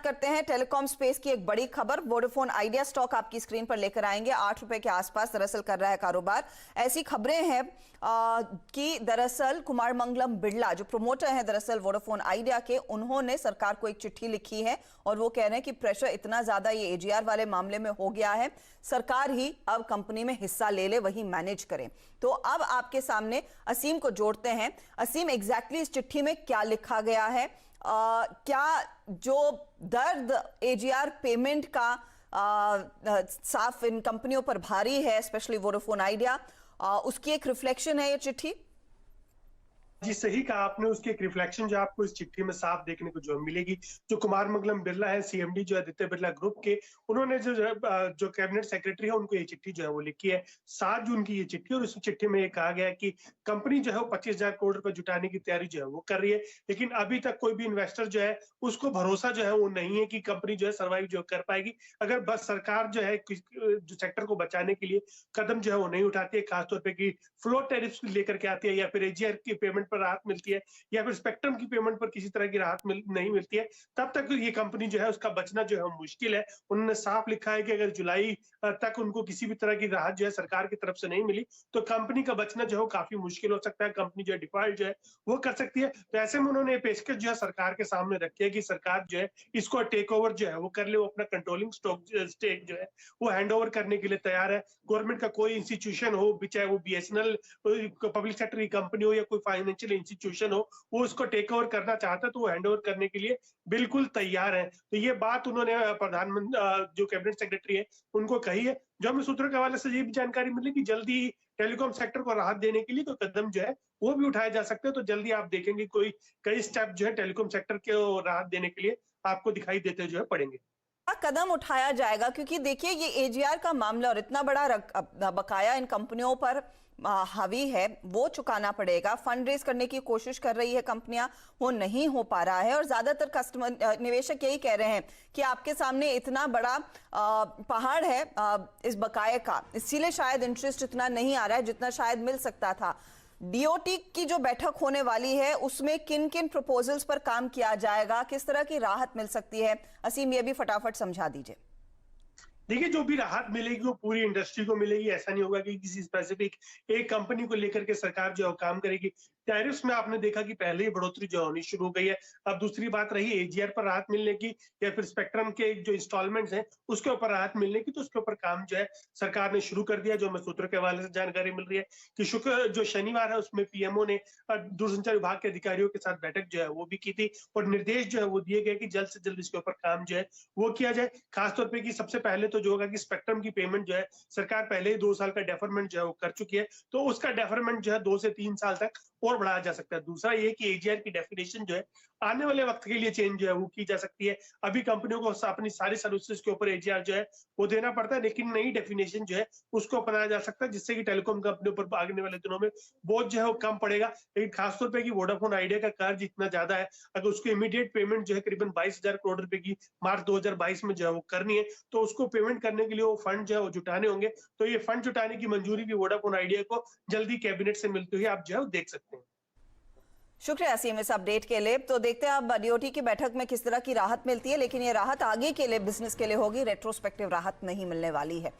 करते हैं telecom space की एक बड़ी खबर। वोडाफोन आइडिया स्टॉक आपकी स्क्रीन पर लेकर आएंगे। 8 रुपए के आसपास दरअसल कर रहा है कारोबार। ऐसी खबरें हैं कि दरअसल कुमार मंगलम बिरला जो प्रोमोटर हैं दरअसल वोडाफोन आइडिया के, उन्होंने सरकार को एक चिट्ठी लिखी है और वो कह रहे हैं कि प्रेशर इतना ज्यादा ये एजीआर वाले मामले में हो गया है, सरकार ही अब कंपनी में हिस्सा ले ले, वही मैनेज करें। तो अब आपके सामने असीम को जोड़ते हैं। असीम, एग्जैक्टली इस चिट्ठी में क्या लिखा गया है? क्या जो दर्द एजीआर पेमेंट का साफ इन कंपनियों पर भारी है, स्पेशली वोडाफोन आइडिया, उसकी एक रिफ्लेक्शन है ये चिट्ठी? जी, सही कहा आपने। उसकी एक रिफ्लेक्शन जो आपको इस चिट्ठी में साफ देखने को जो मिलेगी। जो कुमार मंगलम बिरला है, सीएमडी जो आदित्य बिरला ग्रुप के, उन्होंने जो कैबिनेट सेक्रेटरी है उनको ये चिट्ठी जो है वो लिखी है। 7 जून की ये चिट्ठी, और उस चिट्ठी में ये कहा गया है कि कंपनी जो है वो 25,000 करोड़ रुपए जुटाने की तैयारी जो है वो कर रही है, लेकिन अभी तक कोई भी इन्वेस्टर जो है उसको भरोसा जो है वो नहीं है कि कंपनी जो है सर्वाइव जो कर पाएगी, अगर बस सरकार जो है जो सेक्टर को बचाने के लिए कदम जो है वो नहीं उठाती है, खासतौर पर की फ्लोर टैरिफ लेकर के आती है, या फिर एजीआर की पेमेंट पर राहत मिलती है, या फिर स्पेक्ट्रम की पेमेंट पर किसी तरह की राहत नहीं मिलती है, तब तक ये कंपनी जो है उसका बचना जो है मुश्किल है। उन्होंने साफ लिखा है कि अगर जुलाई तक उनको किसी भी तरह की राहत जो है सरकार की तरफ से नहीं मिली तो कंपनी का बचना जो है काफी मुश्किल हो सकता है, कंपनी जो है डिफॉल्ट जो है वो कर सकती है। तो ऐसे में उन्होंने पेशकश जो है सरकार के सामने रखी है कि सरकार जो है इसको टेक ओवर जो है वो कर ले, वो अपना कंट्रोलिंग स्टेक जो है वो हैंड ओवर करने के लिए तैयार है। गवर्नमेंट का कोई इंस्टीट्यूशन हो, चाहे वो बीएसएनएल पब्लिक सेक्टर की कंपनी हो या कोई फाइनेंशियल इंस्टीट्यूशन हो, वो उसको टेक ओवर करना चाहता है तो वो हैंड ओवर करने के लिए बिल्कुल तैयार है। तो ये बात उन्होंने प्रधानमंत्री जो कैबिनेट सेक्रेटरी है उनको कही है। जो हमें सूत्रों के हवाले से ये भी जानकारी मिली कि जल्दी टेलीकॉम सेक्टर को राहत देने के लिए तो कदम जो है वो भी उठाए जा सकते हैं। तो जल्दी आप देखेंगे कोई कई स्टेप जो है टेलीकॉम सेक्टर को राहत देने के लिए आपको दिखाई देते जो है पड़ेंगे। कदम उठाया जाएगा? क्योंकि देखिए ये एजीआर का मामला और इतना बड़ा बकाया इन कंपनियों पर हावी है, वो चुकाना पड़ेगा। फंड रेज करने की कोशिश कर रही है कंपनियां, वो नहीं हो पा रहा है, और ज्यादातर कस्टमर निवेशक यही कह रहे हैं कि आपके सामने इतना बड़ा पहाड़ है इस बकाये का, इसीलिए शायद इंटरेस्ट इतना नहीं आ रहा है जितना शायद मिल सकता था। डीओटी की जो बैठक होने वाली है उसमें किन किन प्रपोजल्स पर काम किया जाएगा, किस तरह की राहत मिल सकती है? असीम, ये भी फटाफट समझा दीजिए। देखिए, जो भी राहत मिलेगी वो पूरी इंडस्ट्री को मिलेगी। ऐसा नहीं होगा कि किसी स्पेसिफिक एक कंपनी को लेकर के सरकार जो है काम करेगी। टैरिफ्स में आपने देखा कि पहले ही बढ़ोतरी जो होनी शुरू हो गई है। अब दूसरी बात रही एजीआर पर राहत मिलने की, या फिर स्पेक्ट्रम के जो इंस्टॉलमेंट्स हैं उसके ऊपर राहत मिलने की, तो उसके ऊपर काम जो है सरकार ने शुरू कर दिया। जो हमें सूत्रों के हवाले से जानकारी मिल रही है कि जो शनिवार है उसमें पीएमओ ने दूरसंचार विभाग के अधिकारियों के साथ बैठक जो है वो भी की थी, और निर्देश जो है वो दिए गए कि जल्द से जल्द इसके ऊपर काम जो है वो किया जाए। खासतौर पर कि सबसे पहले तो जो होगा कि स्पेक्ट्रम की पेमेंट जो है सरकार पहले ही 2 साल का डेफरमेंट जो है वो कर चुकी है, तो उसका डेफरमेंट जो है 2 से 3 साल तक और बढ़ाया जा सकता है। दूसरा ये कि एजीआर की डेफिनेशन जो है आने वाले वक्त के लिए चेंज जो है वो की जा सकती है। अभी कंपनियों को अपनी सारी सर्विसेज के ऊपर एजीआर जो है वो देना पड़ता है, लेकिन नई डेफिनेशन जो है उसको अपनाया जा सकता है, जिससे कि टेलीकॉम कंपनियों पर आने वाले दिनों में बोझ जो है वो कम पड़ेगा। लेकिन खासतौर पर कि वोडाफोन आइडिया का कर्ज इतना ज्यादा है, अगर उसको इमीडिएट पेमेंट जो है करीबन 22,000 करोड़ रुपए की मार्च 2022 में जो है वो करनी है, तो उसको पेमेंट करने के लिए वो फंड जो है वो जुटाने होंगे। तो ये फंड जुटाने की मंजूरी भी वोडाफोन आइडिया को जल्दी कैबिनेट से मिलती हुई आप जो है देख सकते हैं। शुक्रिया असीम इस अपडेट के लिए। तो देखते हैं अब डीओटी की बैठक में किस तरह की राहत मिलती है, लेकिन ये राहत आगे के लिए बिजनेस के लिए होगी, रेट्रोस्पेक्टिव राहत नहीं मिलने वाली है।